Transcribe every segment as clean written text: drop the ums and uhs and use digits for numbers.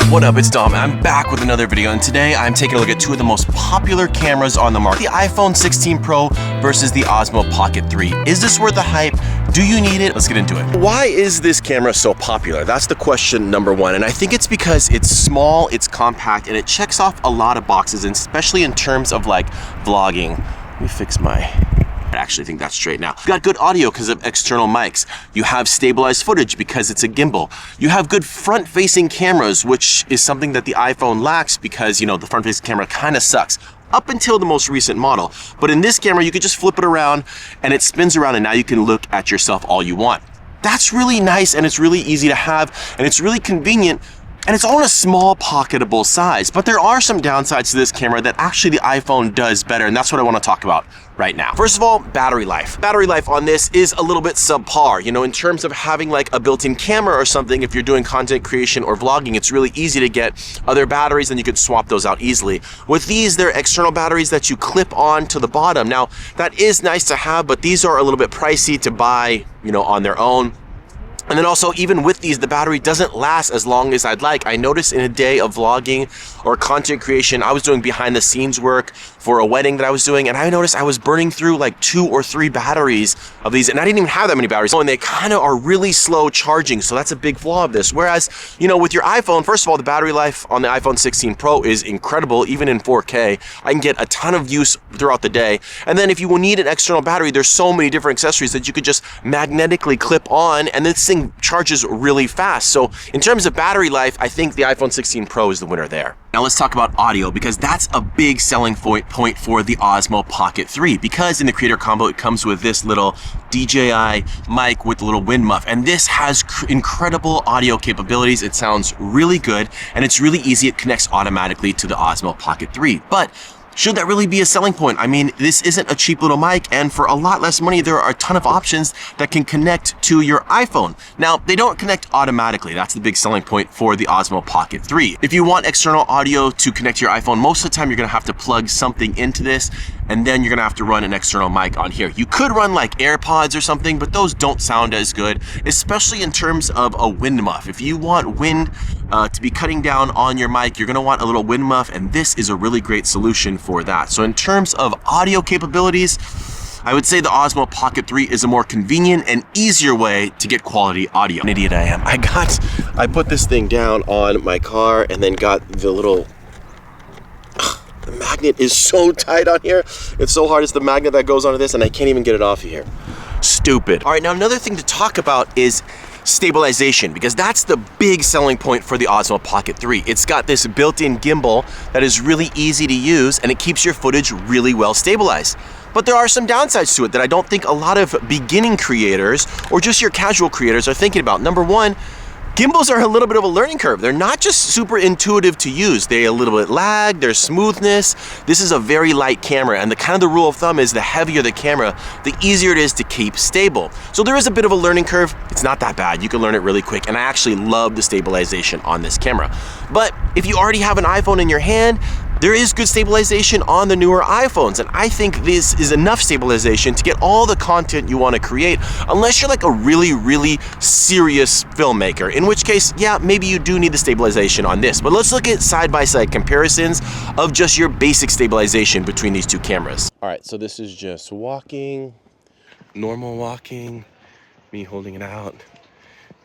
What up, it's Dom. I'm back with another video, and today I'm taking a look at two of the most popular cameras on the market. The iPhone 16 Pro versus the Osmo Pocket 3. Is this worth the hype? Do you need it? Let's get into it. Why is this camera so popular? That's the question number one, and I think it's because it's small, it's compact, and it checks off a lot of boxes, and especially in terms of like vlogging. Let me fix I actually think that's straight now. You got good audio because of external mics. You have stabilized footage because it's a gimbal. You have good front-facing cameras, which is something that the iPhone lacks because, you know, the front-facing camera kind of sucks up until the most recent model. But in this camera, you could just flip it around and it spins around and now you can look at yourself all you want. That's really nice and it's really easy to have and it's really convenient. And it's all in a small pocketable size, but there are some downsides to this camera that actually the iPhone does better, and that's what I want to talk about right now. First of all, battery life. Battery life on this is a little bit subpar. You know, in terms of having like a built-in camera or something, if you're doing content creation or vlogging, it's really easy to get other batteries and you could swap those out easily. With these, they're external batteries that you clip on to the bottom. Now, that is nice to have, but these are a little bit pricey to buy, you know, on their own. And then also, even with these, the battery doesn't last as long as I'd like. I noticed in a day of vlogging or content creation, I was doing behind the scenes work for a wedding that I was doing, and I noticed I was burning through like 2 or 3 batteries of these, and I didn't even have that many batteries. And they kind of are really slow charging, so that's a big flaw of this. Whereas, you know, with your iPhone, first of all, the battery life on the iPhone 16 Pro is incredible, even in 4K. I can get a ton of use throughout the day. And then if you will need an external battery, there's so many different accessories that you could just magnetically clip on, and this thing charges really fast. So in terms of battery life, I think the iPhone 16 Pro is the winner there. Now let's talk about audio, because that's a big selling point for the Osmo Pocket 3, because in the creator combo it comes with this little DJI mic with a little wind muff, and this has incredible audio capabilities. It sounds really good and it's really easy. It connects automatically to the Osmo Pocket 3. But should that really be a selling point? I mean, this isn't a cheap little mic, and for a lot less money, there are a ton of options that can connect to your iPhone. Now, they don't connect automatically. That's the big selling point for the Osmo Pocket 3. If you want external audio to connect to your iPhone, most of the time you're gonna have to plug something into this, and then you're gonna have to run an external mic on here. You could run like AirPods or something, but those don't sound as good, especially in terms of a wind muff. If you want wind to be cutting down on your mic, you're gonna want a little wind muff, and this is a really great solution for that. So in terms of audio capabilities, I would say the Osmo Pocket 3 is a more convenient and easier way to get quality audio. An idiot I am. I put this thing down on my car and then got the little, the magnet is so tight on here. It's so hard. It's the magnet that goes onto this and I can't even get it off of here. Stupid. All right, now another thing to talk about is stabilization, because that's the big selling point for the Osmo Pocket 3. It's got this built-in gimbal that is really easy to use and it keeps your footage really well stabilized. But there are some downsides to it that I don't think a lot of beginning creators or just your casual creators are thinking about. Number one, gimbals are a little bit of a learning curve. They're not just super intuitive to use. They a little bit lag, there's smoothness. This is a very light camera, and the rule of thumb is the heavier the camera, the easier it is to keep stable. So there is a bit of a learning curve. It's not that bad. You can learn it really quick, and I actually love the stabilization on this camera. But if you already have an iPhone in your hand, there is good stabilization on the newer iPhones, and I think this is enough stabilization to get all the content you want to create, unless you're like a really, really serious filmmaker, in which case, yeah, maybe you do need the stabilization on this. But let's look at side-by-side comparisons of just your basic stabilization between these two cameras. All right, so this is just walking, normal walking, me holding it out.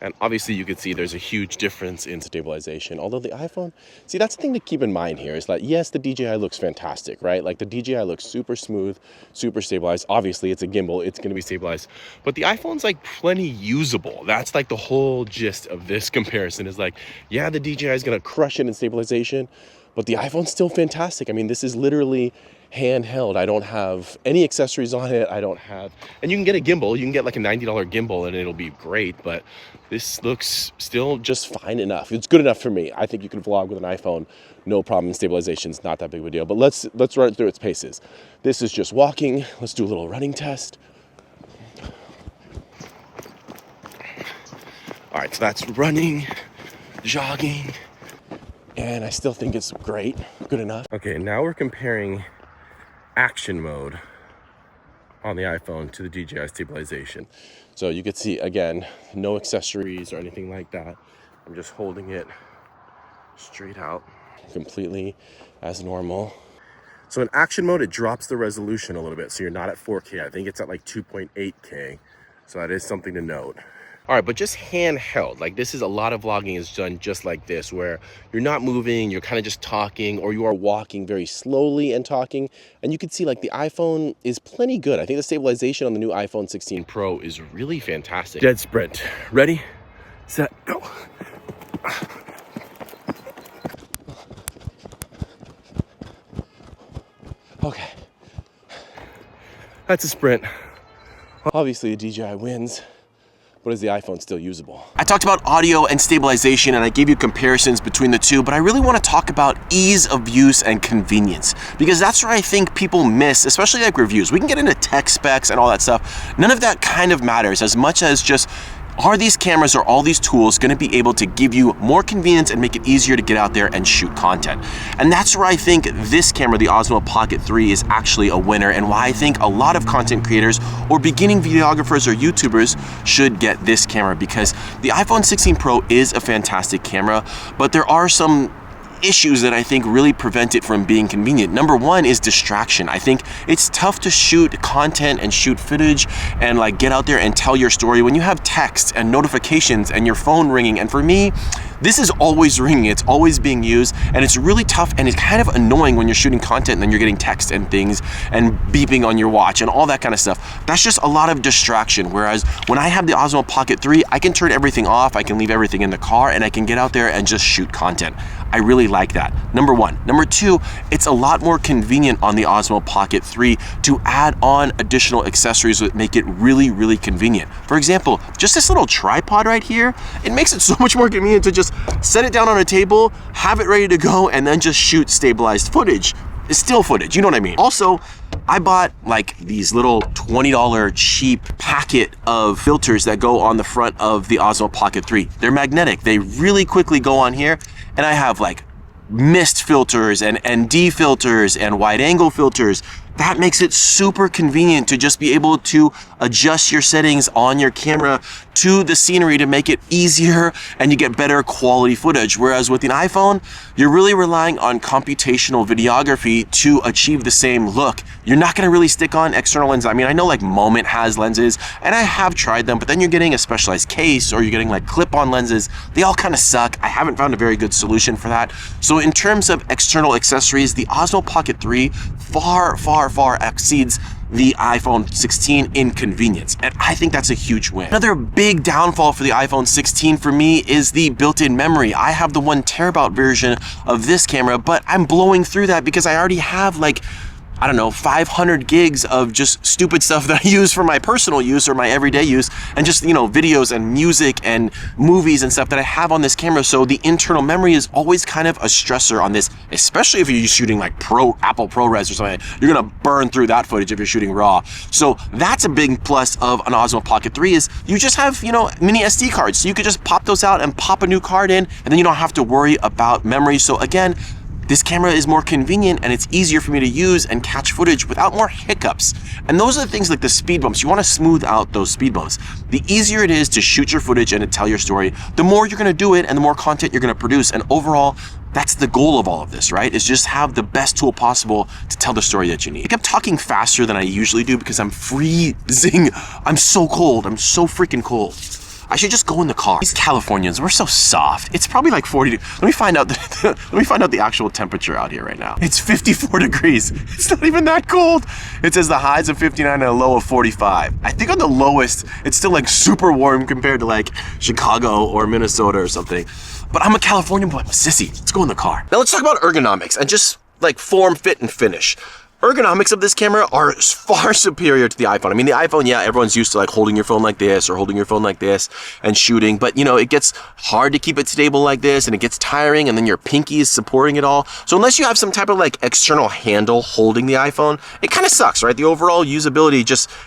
And obviously you can see there's a huge difference in stabilization. Although the iPhone, see, that's the thing to keep in mind here is that yes, the DJI looks fantastic, right? Like the DJI looks super smooth, super stabilized. Obviously it's a gimbal, it's gonna be stabilized. But the iPhone's like plenty usable. That's like the whole gist of this comparison is like, yeah, the DJI is gonna crush it in stabilization, but the iPhone's still fantastic. I mean, this is literally handheld. I don't have any accessories on it. I don't have, and you can get a gimbal. You can get like a $90 gimbal and it'll be great, but this looks still just fine enough. It's good enough for me. I think you can vlog with an iPhone, no problem. Stabilization's not that big of a deal, but let's run it through its paces. This is just walking. Let's do a little running test. All right, so that's running, jogging, and I still think it's great, good enough. Okay, now we're comparing action mode on the iPhone to the DJI Stabilization. So you can see, again, no accessories or anything like that. I'm just holding it straight out, completely as normal. So in action mode, it drops the resolution a little bit. So you're not at 4K. I think it's at like 2.8K. So that is something to note. All right, but just handheld, like this is a lot of vlogging is done just like this, where you're not moving, you're kind of just talking, or you are walking very slowly and talking. And you can see like the iPhone is plenty good. I think the stabilization on the new iPhone 16 Pro is really fantastic. Dead sprint. Ready, set, go. Okay, that's a sprint. Obviously, the DJI wins, but is the iPhone still usable? I talked about audio and stabilization, and I gave you comparisons between the two, but I really want to talk about ease of use and convenience, because that's where I think people miss, especially like reviews. We can get into tech specs and all that stuff. None of that kind of matters as much as just, are these cameras or all these tools going to be able to give you more convenience and make it easier to get out there and shoot content? And that's where I think this camera, the Osmo Pocket 3, is actually a winner, and why I think a lot of content creators or beginning videographers or YouTubers should get this camera, because the iPhone 16 Pro is a fantastic camera, but there are some issues that I think really prevent it from being convenient. Number one is distraction. I think it's tough to shoot content and shoot footage and like get out there and tell your story when you have text and notifications and your phone ringing. And for me, this is always ringing, it's always being used, and it's really tough, and it's kind of annoying when you're shooting content and then you're getting text and things and beeping on your watch and all that kind of stuff. That's just a lot of distraction. Whereas when I have the Osmo Pocket 3, I can turn everything off, I can leave everything in the car, and I can get out there and just shoot content. I really like that, number one. Number two, it's a lot more convenient on the Osmo Pocket 3 to add on additional accessories that make it really, really convenient. For example, just this little tripod right here, it makes it so much more convenient to just set it down on a table, have it ready to go, and then just shoot stabilized footage. It's still footage, you know what I mean? Also, I bought like these little $20 cheap packet of filters that go on the front of the Osmo Pocket 3. They're magnetic, they really quickly go on here, and I have like mist filters and ND filters and wide angle filters. That makes it super convenient to just be able to adjust your settings on your camera to the scenery to make it easier and you get better quality footage. Whereas with an iPhone, you're really relying on computational videography to achieve the same look. You're not gonna really stick on external lenses. I mean, I know like Moment has lenses and I have tried them, but then you're getting a specialized case or you're getting like clip-on lenses. They all kind of suck. I haven't found a very good solution for that. So in terms of external accessories, the Osmo Pocket 3 far exceeds the iPhone 16 in convenience, and I think that's a huge win. Another big downfall for the iPhone 16 for me is the built-in memory. I have the 1 terabyte version of this camera, but I'm blowing through that because I already have like, I don't know, 500 gigs of just stupid stuff that I use for my personal use or my everyday use, and just, you know, videos and music and movies and stuff that I have on this camera. So the internal memory is always kind of a stressor on this, especially if you're shooting like Apple ProRes or something. You're gonna burn through that footage if you're shooting RAW. So that's a big plus of an Osmo Pocket 3 is you just have, you know, mini SD cards. So you could just pop those out and pop a new card in, and then you don't have to worry about memory. So again, this camera is more convenient and it's easier for me to use and catch footage without more hiccups. And those are the things like the speed bumps. You want to smooth out those speed bumps. The easier it is to shoot your footage and to tell your story, the more you're going to do it and the more content you're going to produce. And overall, that's the goal of all of this, right? Is just have the best tool possible to tell the story that you need. I kept talking faster than I usually do because I'm freezing. I'm so cold. I'm so freaking cold. I should just go in the car. These Californians, we're so soft. It's probably like 40. Let me find out the actual temperature out here right now. It's 54 degrees. It's not even that cold. It says the highs of 59 and a low of 45. I think on the lowest, it's still like super warm compared to like Chicago or Minnesota or something. But I'm a Californian boy, I'm a sissy. Let's go in the car. Now let's talk about ergonomics and just like form, fit, and finish. Ergonomics of this camera are far superior to the iPhone. I mean, the iPhone, yeah, everyone's used to like holding your phone like this or holding your phone like this and shooting, but you know, it gets hard to keep it stable like this and it gets tiring, and then your pinky is supporting it all. So unless you have some type of like external handle holding the iPhone, it kind of sucks, right? The overall usability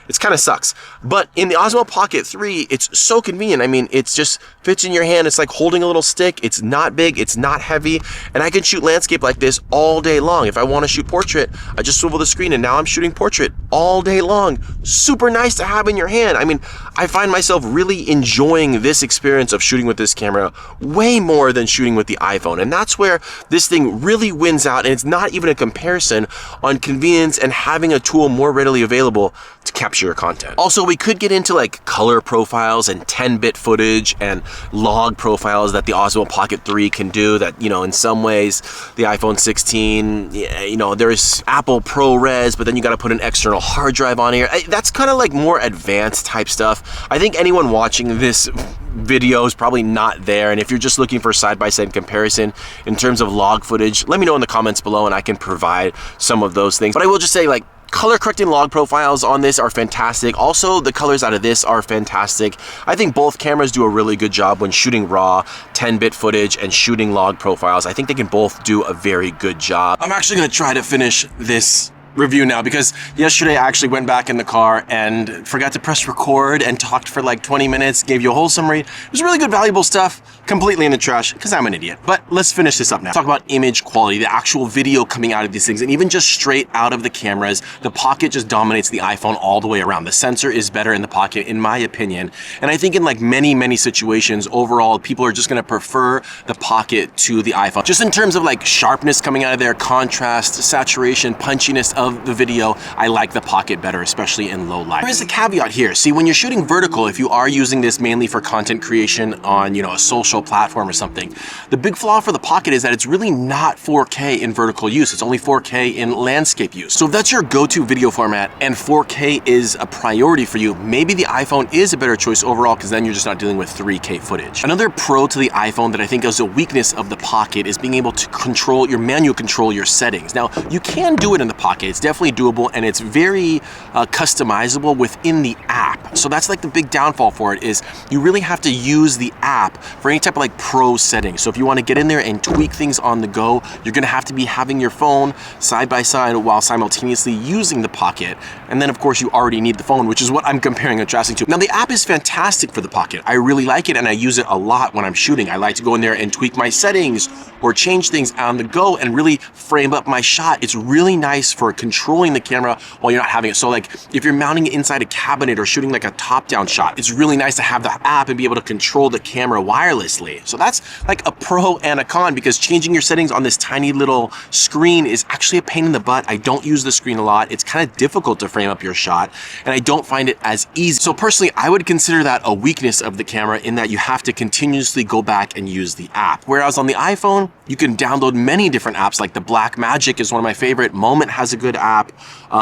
it kind of sucks. But in the Osmo Pocket 3, it's so convenient. I mean, it's just fits in your hand. It's like holding a little stick. It's not big, it's not heavy, and I can shoot landscape like this all day long. If I want to shoot portrait, I just swivel the screen, and now I'm shooting portrait all day long. Super nice to have in your hand. I mean, I find myself really enjoying this experience of shooting with this camera way more than shooting with the iPhone. And that's where this thing really wins out, and it's not even a comparison on convenience and having a tool more readily available to capture your content. Also, we could get into like color profiles and 10-bit footage and log profiles that the Osmo Pocket 3 can do that, you know, in some ways the iPhone 16, you know, there's Apple ProRes, but then you got to put an external hard drive on here. That's kind of like more advanced type stuff. I think anyone watching this video is probably not there, and if you're just looking for side-by-side comparison in terms of log footage, let me know in the comments below and I can provide some of those things. But I will just say, like, color correcting log profiles on this are fantastic. Also, the colors out of this are fantastic. I think both cameras do a really good job when shooting raw 10-bit footage and shooting log profiles. I think they can both do a very good job. I'm actually going to try to finish this review now because yesterday I actually went back in the car and forgot to press record and talked for like 20 minutes, gave you a whole summary. It was really good, valuable stuff, completely in the trash because I'm an idiot. But let's finish this up now. Talk about image quality, the actual video coming out of these things, and even just straight out of the cameras, the Pocket just dominates the iPhone all the way around. The sensor is better in the Pocket, in my opinion. And I think in like many situations, overall, people are just gonna prefer the Pocket to the iPhone. Just in terms of like sharpness coming out of there, contrast, saturation, punchiness of the video, I like the Pocket better, especially in low light. There is a caveat here. See, when you're shooting vertical, if you are using this mainly for content creation on, you know, a social platform or something, the big flaw for the Pocket is that it's really not 4K in vertical use. It's only 4K in landscape use. So if that's your go-to video format and 4K is a priority for you, maybe the iPhone is a better choice overall because then you're just not dealing with 3K footage. Another pro to the iPhone that I think is a weakness of the Pocket is being able to manual control your settings. Now, you can do it in the Pocket. It's definitely doable, and it's very customizable within the app. So that's like the big downfall for it, is you really have to use the app for any type of like pro settings. So if you want to get in there and tweak things on the go, you're going to have to be having your phone side by side while simultaneously using the Pocket. And then of course you already need the phone, which is what I'm comparing and contrasting to. Now the app is fantastic for the Pocket. I really like it, and I use it a lot when I'm shooting. I like to go in there and tweak my settings or change things on the go and really frame up my shot. It's really nice for controlling the camera while you're not having it. So like if you're mounting it inside a cabinet or shooting like a top-down shot, it's really nice to have the app and be able to control the camera wirelessly. So that's like a pro and a con, because changing your settings on this tiny little screen is actually a pain in the butt. I don't use the screen a lot. It's kind of difficult to frame up your shot, and I don't find it as easy. So personally, I would consider that a weakness of the camera, in that you have to continuously go back and use the app. Whereas on the iPhone, you can download many different apps, like the Blackmagic is one of my favorite. Moment has a good app.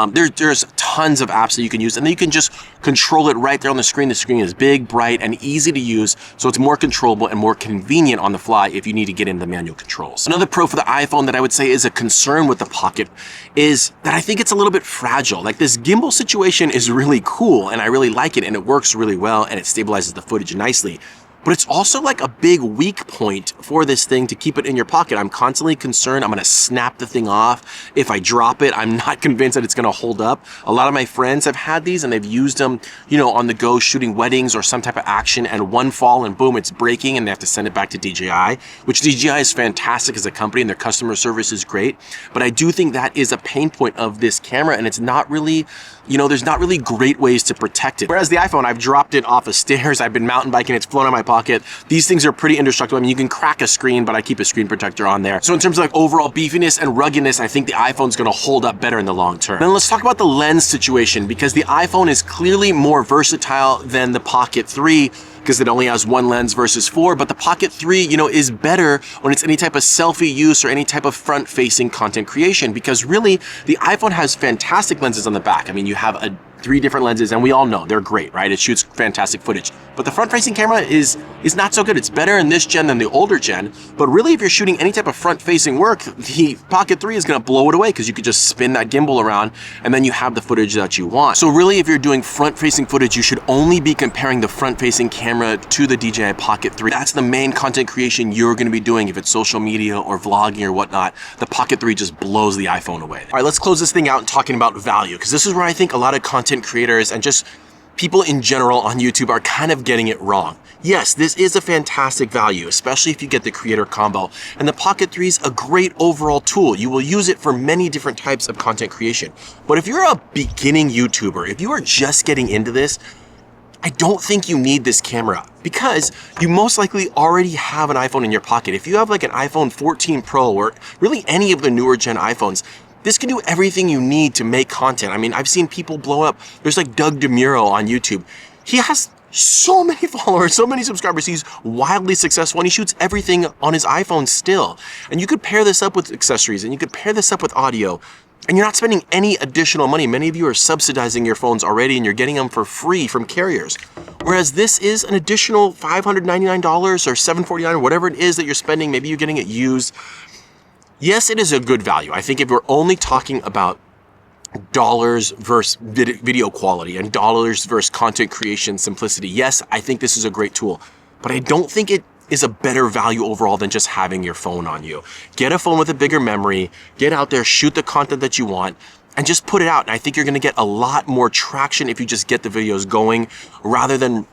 There's tons of apps that you can use, and then you can just control it right there on the screen. The screen is big, bright, and easy to use, so it's more controllable and more convenient on the fly if you need to get into the manual controls. Another pro for the iPhone that I would say is a concern with the Pocket is that I think it's a little bit fragile. Like, this gimbal situation is really cool, and I really like it, and it works really well, and it stabilizes the footage nicely. But it's also like a big weak point for this thing to keep it in your pocket. I'm constantly concerned I'm gonna snap the thing off. If I drop it, I'm not convinced that it's gonna hold up. A lot of my friends have had these and they've used them, you know, on the go shooting weddings or some type of action, and one fall and boom, it's breaking and they have to send it back to DJI, which DJI is fantastic as a company and their customer service is great. But I do think that is a pain point of this camera, and it's not really, you know, there's not really great ways to protect it. Whereas the iPhone, I've dropped it off of stairs, I've been mountain biking, it's flown in my pocket. These things are pretty indestructible. I mean, you can crack a screen, but I keep a screen protector on there. So in terms of like overall beefiness and ruggedness, I think the iPhone's gonna hold up better in the long term. Then let's talk about the lens situation, because the iPhone is clearly more versatile than the Pocket 3, because it only has one lens versus 4, but the Pocket 3, you know, is better when it's any type of selfie use or any type of front-facing content creation, because really, the iPhone has fantastic lenses on the back. I mean, you have 3 different lenses, and we all know they're great, right? It shoots fantastic footage. But the front-facing camera is not so good. It's better in this gen than the older gen, but really, if you're shooting any type of front-facing work, the Pocket 3 is gonna blow it away, because you could just spin that gimbal around, and then you have the footage that you want. So really, if you're doing front-facing footage, you should only be comparing the front-facing camera to the DJI Pocket 3. That's the main content creation you're gonna be doing. If it's social media or vlogging or whatnot, the Pocket 3 just blows the iPhone away. All right, let's close this thing out and talking about value, because this is where I think a lot of content creators and just people in general on YouTube are kind of getting it wrong. Yes, this is a fantastic value, especially if you get the creator combo. And the Pocket 3 is a great overall tool. You will use it for many different types of content creation. But if you're a beginning YouTuber, if you are just getting into this, I don't think you need this camera because you most likely already have an iPhone in your pocket. If you have like an iPhone 14 Pro or really any of the newer gen iPhones, this can do everything you need to make content. I mean, I've seen people blow up. There's like Doug DeMuro on YouTube. He has so many followers, so many subscribers. He's wildly successful and he shoots everything on his iPhone still. And you could pair this up with accessories and you could pair this up with audio. And you're not spending any additional money. Many of you are subsidizing your phones already and you're getting them for free from carriers. Whereas this is an additional $599 or $749 or whatever it is that you're spending. Maybe you're getting it used. Yes, it is a good value. I think if we're only talking about dollars versus video quality and dollars versus content creation simplicity, yes, I think this is a great tool. But I don't think it is a better value overall than just having your phone on you. Get a phone with a bigger memory, get out there, shoot the content that you want, and just put it out. And I think you're gonna get a lot more traction if you just get the videos going rather than,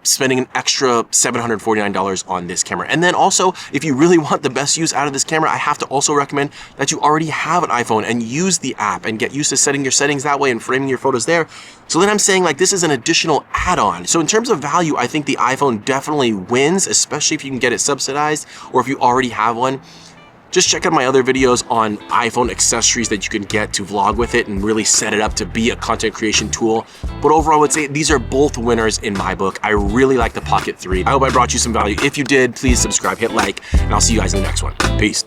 spending an extra $749 on this camera. And then also, if you really want the best use out of this camera, I have to also recommend that you already have an iPhone and use the app and get used to setting your settings that way and framing your photos there. So then I'm saying like this is an additional add-on. So in terms of value, I think the iPhone definitely wins, especially if you can get it subsidized or if you already have one. Just check out my other videos on iPhone accessories that you can get to vlog with it and really set it up to be a content creation tool. But overall, I would say these are both winners in my book. I really like the Pocket 3. I hope I brought you some value. If you did, please subscribe, hit like, and I'll see you guys in the next one. Peace.